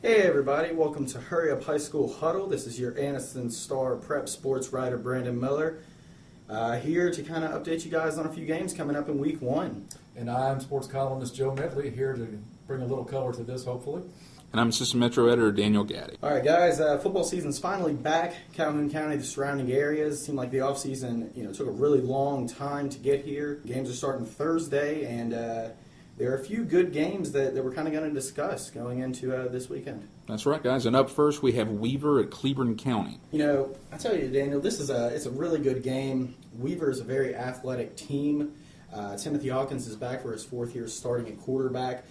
Hey everybody, welcome to Hurry Up High School Huddle. This is your Anniston Star prep sports writer Brandon Miller, here to kind of update you guys on a few games coming up in week 1. And I'm sports columnist Joe Medley, here to bring a little color to this, hopefully. And I'm Assistant Metro Editor Daniel Gaddy. All right, guys, football season's finally back. Calhoun County, the surrounding areas. Seemed like the offseason, took a really long time to get here. Games are starting Thursday, and there are a few good games that we're kind of going to discuss going into this weekend. That's right, guys. And up first, we have Weaver at Calhoun County. I tell you, Daniel, it's a really good game. Weaver is a very athletic team. Timothy Hawkins is back for his 4th year starting at quarterback.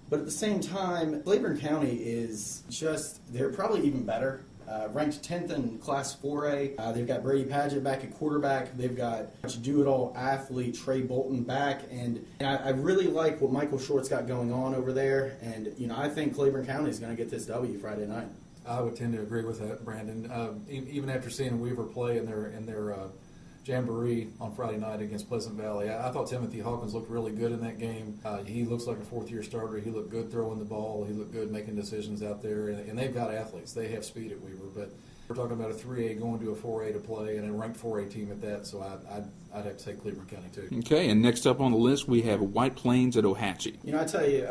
But at the same time, Calhoun County is they're probably even better. Ranked 10th in Class 4A. They've got Brady Padgett back at quarterback. They've got do-it-all athlete Trey Bolton back. And I really like what Michael Short's got going on over there. And, I think Calhoun County is going to get this W Friday night. I would tend to agree with that, Brandon. Even after seeing Weaver play in their jamboree on Friday night against Pleasant Valley, I thought Timothy Hawkins looked really good in that game. He looks like a 4th-year starter. He looked good throwing the ball. He looked good making decisions out there. And they've got athletes. They have speed at Weaver. But we're talking about a 3A going to a 4A to play, and a ranked 4A team at that. So I'd have to say Calhoun County too. Okay, and next up on the list, we have White Plains at Ohatchee. I tell you,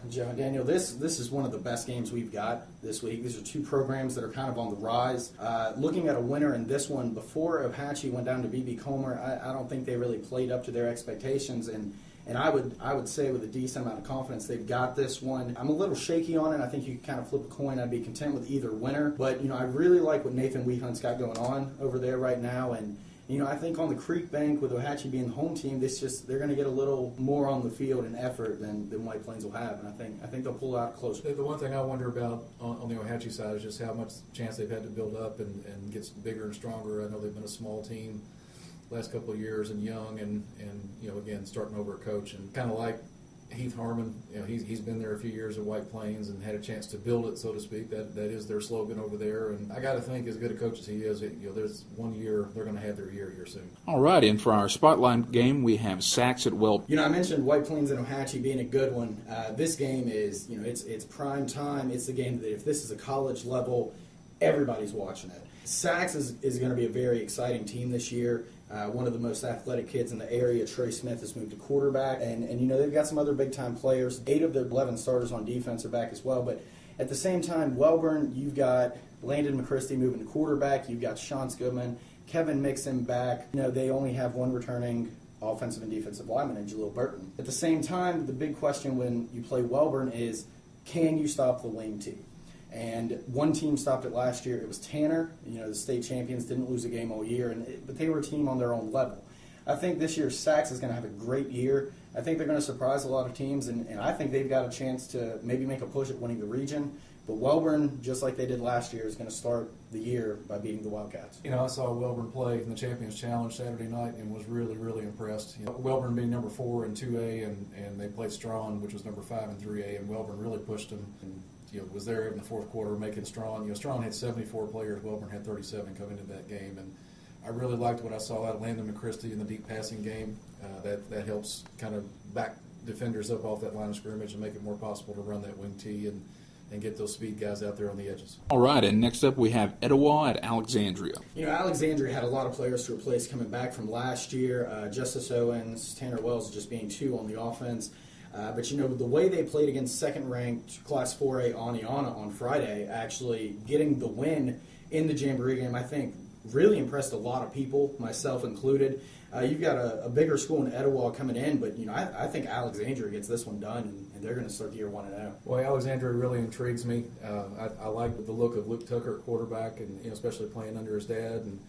Joe and Daniel, this is one of the best games we've got this week. These are two programs that are kind of on the rise. Looking at a winner in this one, before Ohatchee went down to B.B. Comer, I don't think they really played up to their expectations, and I would say with a decent amount of confidence they've got this one. I'm a little shaky on it. I think you can kind of flip a coin. I'd be content with either winner. But, I really like what Nathan Weehunt's got going on over there right now. And, I think on the Creek Bank with Ohatchee being the home team, they're going to get a little more on the field and effort than White Plains will have. And I think they'll pull out close. The one thing I wonder about on the Ohatchee side is just how much chance they've had to build up and get bigger and stronger. I know they've been a small team last couple of years and young and again starting over a coach, and kind of like Heath Harmon, he's been there a few years at White Plains and had a chance to build it, so to speak. That is their slogan over there, and I got to think, as good a coach as he is, there's 1 year they're going to have their year here soon. All right, and for our spotlight game, we have Sachs at Welborn. I mentioned White Plains and Ohatchee being a good one. This game is, it's prime time. It's the game that if this is a college level, everybody's watching it. Sachs is going to be a very exciting team this year. One of the most athletic kids in the area, Trey Smith, has moved to quarterback. And they've got some other big-time players. 8 of their 11 starters on defense are back as well. But at the same time, Welborn, you've got Landon McChristy moving to quarterback. You've got Sean Goodman, Kevin Mixon back. They only have one returning offensive and defensive lineman in Jaleel Burton. At the same time, the big question when you play Welborn is, can you stop the wing team? And one team stopped it last year. It was Tanner. The state champions didn't lose a game all year, but they were a team on their own level. I think this year Sachs is going to have a great year. I think they're going to surprise a lot of teams, and I think they've got a chance to maybe make a push at winning the region. But Welborn, just like they did last year, is going to start the year by beating the Wildcats. I saw Welborn play in the Champions Challenge Saturday night and was really, really impressed. Welborn being number 4 in 2A, and they played Strawn, which was number 5 in 3A, and Welborn really pushed them. And, was there in the 4th quarter making Strawn. Strawn had 74 players. Welborn had 37 coming into that game, and I really liked what I saw out of Landon McChristy in the deep passing game. That helps kind of back defenders up off that line of scrimmage and make it more possible to run that wing tee and get those speed guys out there on the edges. All right, and next up we have Etowah at Alexandria. Alexandria had a lot of players to replace coming back from last year. Justice Owens, Tanner Wells just being 2 on the offense. But the way they played against second-ranked Class 4A Aniana on Friday, actually getting the win in the Jamboree game, I think really impressed a lot of people, myself included. You've got a bigger school in Etowah coming in, but I think Alexandria gets this one done, and they're going to start the year 1-0. Well, Alexandria really intrigues me. I like the look of Luke Tucker at quarterback, and especially playing under his dad. And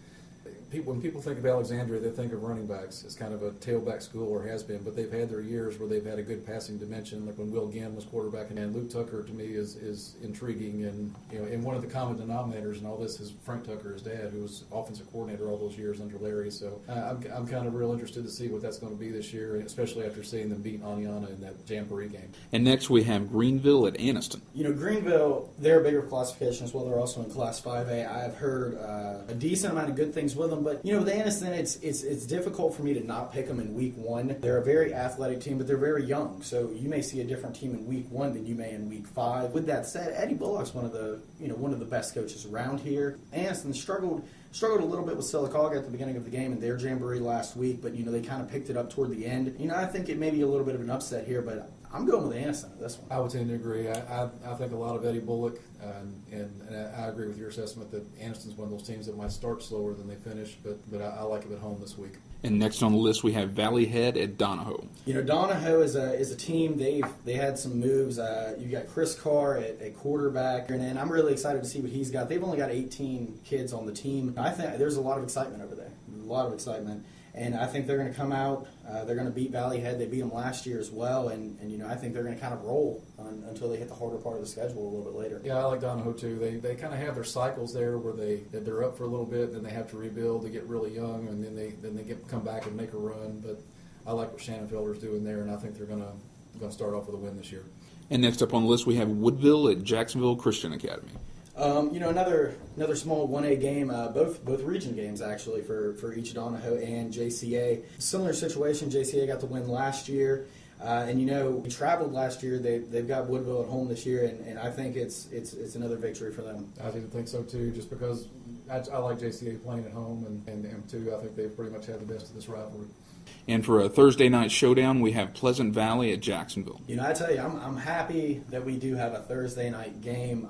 when people think of Alexandria, they think of running backs. It's kind of a tailback school, or has been, but they've had their years where they've had a good passing dimension, like when Will Ginn was quarterback. And Luke Tucker, to me, is intriguing. And one of the common denominators in all this is Frank Tucker, his dad, who was offensive coordinator all those years under Larry. So I'm kind of real interested to see what that's going to be this year, especially after seeing them beat Aniana in that Jamboree game. And next we have Greenville at Anniston. Greenville, they're a bigger classification as well. They're also in Class 5A. I have heard a decent amount of good things with them. them. But with Anniston, it's difficult for me to not pick them in week 1. They're a very athletic team, but they're very young. So you may see a different team in week 1 than you may in week 5. With that said, Eddie Bullock's one of the best coaches around here. Anniston struggled a little bit with Sylacauga at the beginning of the game in their jamboree last week, but they kind of picked it up toward the end. I think it may be a little bit of an upset here, but I'm going with Anniston this one. I would tend to agree. I think a lot of Eddie Bullock, and I agree with your assessment that Anniston's one of those teams that might start slower than they finish, but I like him at home this week. And next on the list, we have Valley Head at Donahoe. Donahoe is a team. They had some moves. You got Chris Carr at quarterback, and I'm really excited to see what he's got. They've only got 18 kids on the team. I think there's a lot of excitement over there. A lot of excitement. And I think they're going to come out. They're going to beat Valley Head. They beat them last year as well. And I think they're going to kind of roll until they hit the harder part of the schedule a little bit later. Yeah, I like Donahoe too. They kind of have their cycles there where they're up for a little bit, then they have to rebuild. They get really young, and then they come back and make a run. But I like what Shannon Felder's doing there, and I think they're going to start off with a win this year. And next up on the list, we have Woodville at Jacksonville Christian Academy. Another small 1A game, both region games actually for each Donahoe and JCA. Similar situation, JCA got the win last year, and we traveled last year. They've got Woodville at home this year, and I think it's another victory for them. I do think so too, just because I like JCA playing at home, and too, I think they've pretty much had the best of this rivalry. And for a Thursday night showdown, we have Pleasant Valley at Jacksonville. I tell you, I'm happy that we do have a Thursday night game.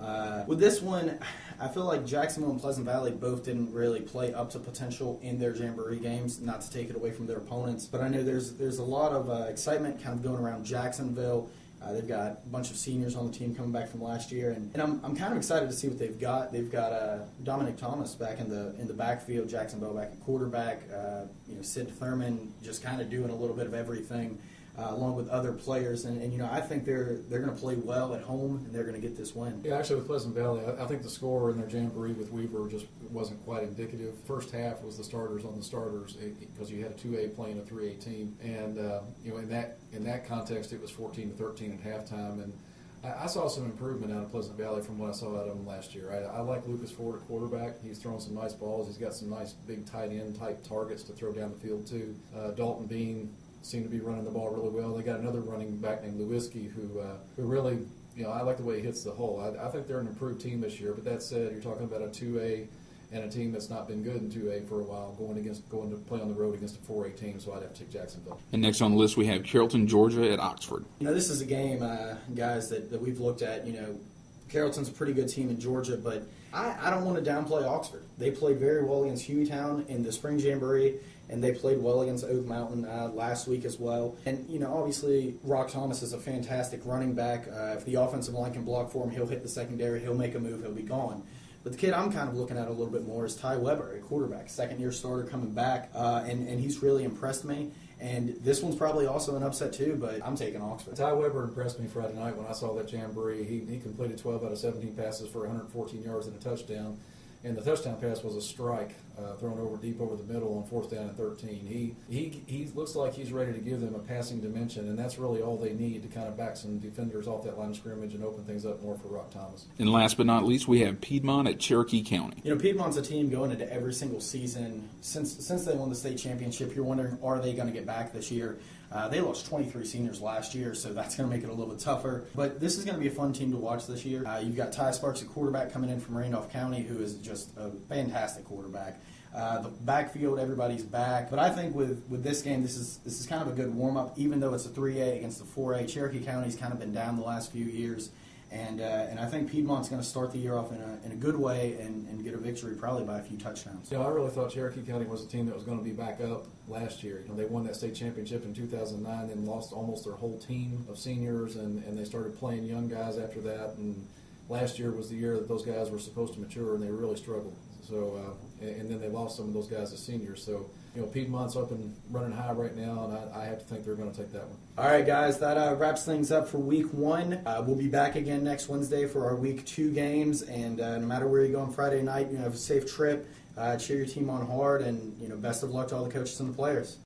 With this one, I feel like Jacksonville and Pleasant Valley both didn't really play up to potential in their jamboree games, not to take it away from their opponents. But I know there's a lot of excitement kind of going around Jacksonville. They've got a bunch of seniors on the team coming back from last year, and I'm kind of excited to see what they've got. They've got Dominic Thomas back in the backfield, Jacksonville back at quarterback, Sid Thurman just kind of doing a little bit of everything, along with other players, and I think they're going to play well at home, and they're going to get this win. Yeah, actually with Pleasant Valley, I think the score in their jamboree with Weaver just wasn't quite indicative. First half was the starters on the starters because you had a 2A playing a 3A team, and in that context it was 14-13 at halftime, and I saw some improvement out of Pleasant Valley from what I saw out of them last year. I like Lucas Ford at quarterback. He's throwing some nice balls. He's got some nice big tight end type targets to throw down the field too. Dalton Bean seem to be running the ball really well. They got another running back named Lewiski who really, I like the way he hits the hole. I think they're an improved team this year. But that said, you're talking about a 2A and a team that's not been good in 2A for a while, going to play on the road against a 4A team. So I'd have to take Jacksonville. And next on the list, we have Carrollton, Georgia at Oxford. This is a game, guys, that we've looked at. Carrollton's a pretty good team in Georgia, but I don't want to downplay Oxford. They played very well against Hueytown in the spring jamboree, and they played well against Oak Mountain last week as well. And, obviously, Rock Thomas is a fantastic running back. If the offensive line can block for him, he'll hit the secondary, he'll make a move, he'll be gone. But the kid I'm kind of looking at a little bit more is Ty Weber, a quarterback, second-year starter coming back, and he's really impressed me. And this one's probably also an upset too, but I'm taking Oxford. Ty Weber impressed me Friday night when I saw that jamboree. He completed 12 out of 17 passes for 114 yards and a touchdown. And the touchdown pass was a strike thrown deep over the middle on 4th down and 13. He looks like he's ready to give them a passing dimension, and that's really all they need to kind of back some defenders off that line of scrimmage and open things up more for Rock Thomas. And last but not least, we have Piedmont at Cherokee County. Piedmont's a team going into every single season. Since they won the state championship, you're wondering, are they going to get back this year? They lost 23 seniors last year, so that's going to make it a little bit tougher. But this is going to be a fun team to watch this year. You've got Ty Sparks, a quarterback coming in from Randolph County, who is just a fantastic quarterback. The backfield, everybody's back. But I think with this game, this is kind of a good warm-up, even though it's a 3A against a 4A. Cherokee County's kind of been down the last few years. And I think Piedmont's going to start the year off in a good way and get a victory probably by a few touchdowns. I really thought Cherokee County was a team that was going to be back up last year. They won that state championship in 2009 and lost almost their whole team of seniors, and they started playing young guys after that. And last year was the year that those guys were supposed to mature, and they really struggled. So, and then they lost some of those guys as seniors. So, Piedmont's up and running high right now, and I have to think they're going to take that one. All right, guys, that wraps things up for Week 1. We'll be back again next Wednesday for our Week 2 games, and no matter where you go on Friday night, have a safe trip, cheer your team on hard, and best of luck to all the coaches and the players.